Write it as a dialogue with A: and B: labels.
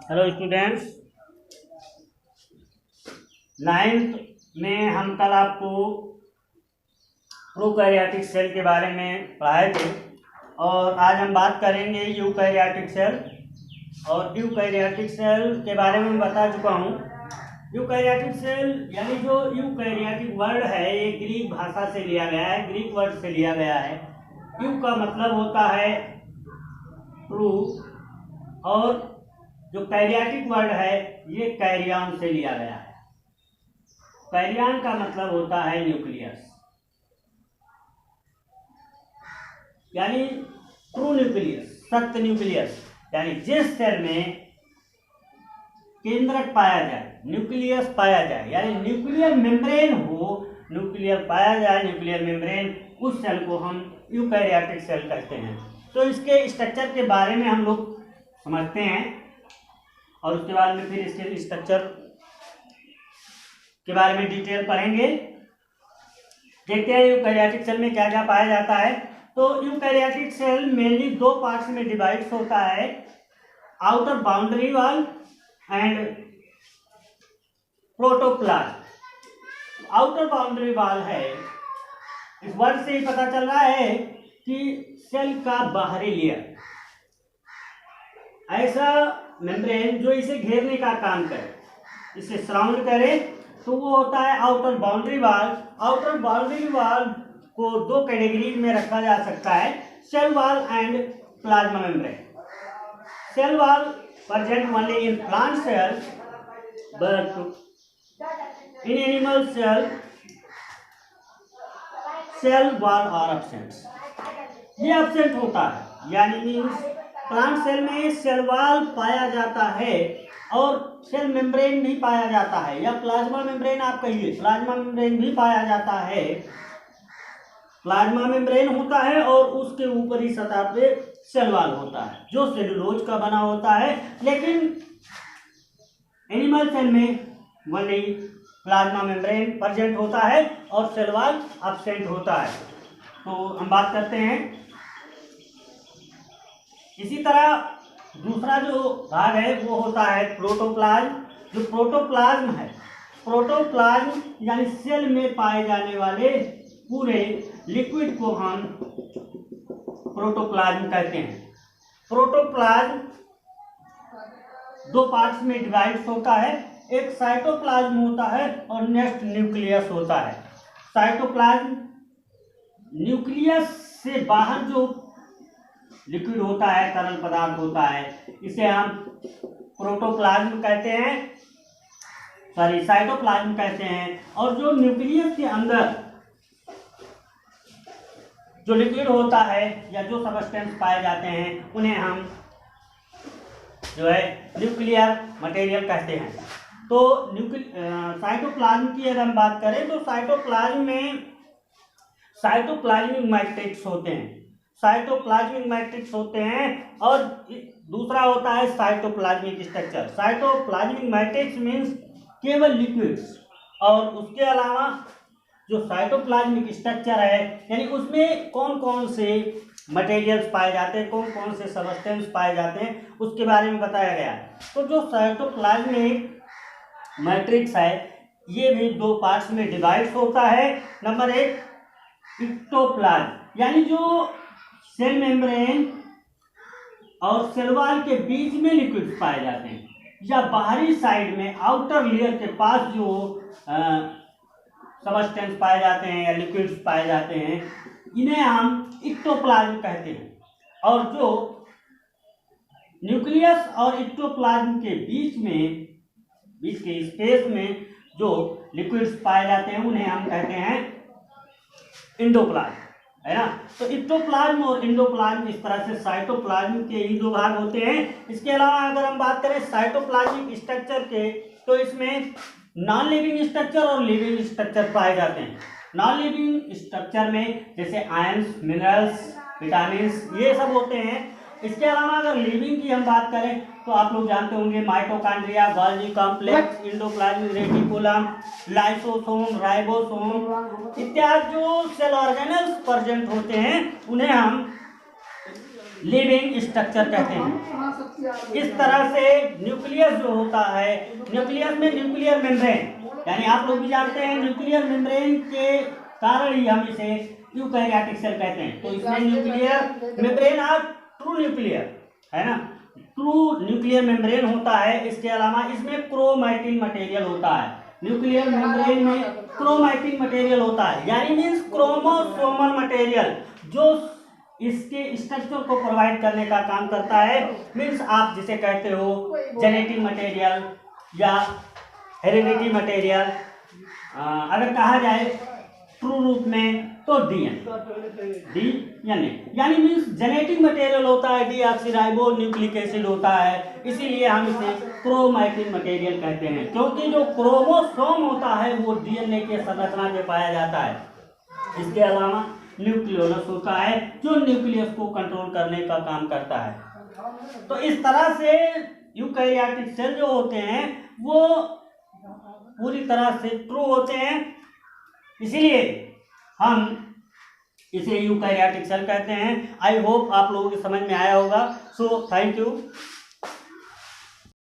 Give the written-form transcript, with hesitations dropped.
A: Hello students, ninth में हम कल आपको प्रोकैरियोटिक सेल के बारे में पढ़ाए थे और आज हम बात करेंगे यूकैरियोटिक सेल। और यूकैरियोटिक सेल के बारे में बता चुका हूँ। यूकैरियोटिक सेल यानी जो यूकैरियोटिक वर्ड है ये ग्रीक भाषा से लिया गया है, ग्रीक वर्ड से लिया गया है। यू का मतलब होता है प्रू और जो कैरियोटिक वर्ड है ये कैरियन से लिया गया है। कैरियन का मतलब होता है न्यूक्लियस, यानी ट्रू न्यूक्लियस, सत्य न्यूक्लियस, यानी जिस सेल में केंद्रक पाया जाए, न्यूक्लियस पाया जाए, यानी न्यूक्लियर मेम्ब्रेन हो, न्यूक्लियर पाया जाए, न्यूक्लियर मेम्ब्रेन, उस सेल को हम यूकैरियोटिक सेल कहते हैं। तो इसके स्ट्रक्चर के बारे में हम लोग समझते हैं और उसके बाद में फिर इसके स्ट्रक्चर के बारे में डिटेल पढ़ेंगे। देखते हैं यूकैरियोटिक सेल में क्या क्या पाया जाता है। तो यूकैरियोटिक सेल मेनली दो पार्ट्स में डिवाइड होता है, outer boundary wall and protoplasm. Outer boundary wall है, इस वर्ड से ही पता चल रहा है कि सेल का बाहरी लेयर, ऐसा मेम्ब्रेन जो इसे घेरने का काम करे, इसे सराउंड करे, तो वो होता है outer boundary wall. Outer boundary wall को दो कैटेगरी में रखा जा सकता है, cell wall and plasma membrane. Cell wall present only in plant cell but in animal cell cell wall are absent. ये एब्सेंट होता है, यानी मीन्स प्लांट सेल में सेल वॉल पाया जाता है और सेल मेम्ब्रेन भी पाया जाता है, या प्लाज्मा मेम्ब्रेन आप कहिए, प्लाज्मा मेम्ब्रेन भी पाया जाता है। प्लाज्मा मेम्ब्रेन होता है और उसके ऊपरी सतह पे सेल वॉल होता है जो सेलुलोज का बना होता है। लेकिन एनिमल सेल में ओनली प्लाज्मा मेम्ब्रेन प्रेजेंट होता है और सेल वॉल एब्सेंट होता है। तो हम बात करते हैं। इसी तरह दूसरा जो भाग है वो होता है प्रोटोप्लाज्म। जो प्रोटोप्लाज्म है, प्रोटोप्लाज्म यानी सेल में पाए जाने वाले पूरे लिक्विड को हम प्रोटोप्लाज्म कहते हैं। प्रोटोप्लाज्म दो पार्ट्स में डिवाइड होता है, एक साइटोप्लाज्म होता है और नेक्स्ट न्यूक्लियस होता है। साइटोप्लाज्म न्यूक्लियस से बाहर जो लिक्विड होता है, तरल पदार्थ होता है, इसे हम प्रोटोप्लाज्म कहते हैं, सॉरी साइटोप्लाज्म कहते हैं। और जो न्यूक्लियस के अंदर जो लिक्विड होता है या जो सबस्टेंस पाए जाते हैं उन्हें हम जो है न्यूक्लियर मटेरियल कहते हैं। तो साइटोप्लाज्म की अगर हम बात करें तो साइटोप्लाज्म में साइटोप्लाज्मिक मैट्रिक्स होते हैं, साइटोप्लाज्मिक मैट्रिक्स होते हैं और दूसरा होता है cytoplasmic structure. Cytoplasmic matrix means केवल लिक्विड्स, और उसके अलावा जो साइटोप्लाज्मिक स्ट्रक्चर है यानी उसमें कौन कौन से मटेरियल्स पाए जाते हैं, कौन कौन से सबस्टेंस पाए जाते हैं, उसके बारे में बताया गया है। तो जो साइटोप्लाज्मिक मैट्रिक्स है ये भी दो पार्ट्स में डिवाइड होता है। नंबर एक एक्टोप्लाज्म, यानी जो सेल मेम्ब्रेन और सेल वॉल के बीच में लिक्विड्स पाए जाते हैं, या बाहरी साइड में आउटर लेयर के पास जो सबस्टेंस पाए जाते हैं या लिक्विड्स पाए जाते हैं, इन्हें हम एक्टोप्लाज्म कहते हैं। और जो न्यूक्लियस और एक्टोप्लाज्म के बीच के स्पेस में जो लिक्विड्स पाए जाते हैं उन्हें हम कहते हैं एंडोप्लाज्म, है ना। तो एक्टोप्लाज्म और एंडोप्लाज्म, इस तरह से साइटोप्लाज्म के ही दो भाग होते हैं। इसके अलावा अगर हम बात करें साइटोप्लाज्मिक स्ट्रक्चर के, तो इसमें नॉन लिविंग स्ट्रक्चर और लिविंग स्ट्रक्चर पाए जाते हैं। नॉन लिविंग स्ट्रक्चर में जैसे आयंस, मिनरल्स, विटामिन्स, ये सब होते हैं। इसके अलावा अगर लिविंग की हम बात करें तो आप लोग जानते होंगे mitochondria, Golgi complex, endoplasmic reticulum, lysosome, ribosome इत्यादि जो सेल ऑर्गेनेल्स प्रेजेंट होते हैं उन्हें हम लिविंग स्ट्रक्चर कहते हैं। इस तरह से न्यूक्लियस जो होता है, न्यूक्लियस में न्यूक्लियर मेम्ब्रेन, यानी आप लोग भी जानते हैं न्यूक्लियर मेम्ब्रेन के कारण ही हम इसे यूकैरियोटिक सेल कहते हैं। तो इसमें न्यूक्लियर मेम्ब्रेन और ट्रू न्यूक्लियर है ना, ट्रू न्यूक्लियर मेम्ब्रेन होता है। इसके अलावा इसमें क्रोमैटिन मटेरियल होता है। न्यूक्लियर मेम्ब्रेन में क्रोमैटिन मटेरियल होता है, यानी मीन्स क्रोमोसोमल मटेरियल, जो इसके स्ट्रक्चर को प्रोवाइड करने का काम करता है। मीन्स आप जिसे कहते हो जेनेटिक मटेरियल या हेरिडिटी मटेरियल, अगर कहा जाए ट्रू रूप में तो डीएनए, यानी मीन्स जेनेटिक मटेरियल होता है, डीऑक्सीराइबो न्यूक्लिक एसिड होता है। इसीलिए हम इसे क्रोमैटिन मटेरियल कहते हैं, क्योंकि जो क्रोमोसोम होता है वो डीएनए के संरचना में पाया जाता है। इसके अलावा न्यूक्लियोलस होता है, जो न्यूक्लियस को कंट्रोल करने का काम करता है। तो इस तरह से यूकैरियोटिक सेल जो होते हैं वो पूरी तरह से ट्रू होते हैं, इसीलिए हम इसे यूकैरियोटिक सेल कहते हैं। आई होप आप लोगों को समझ में आया होगा। So thank you.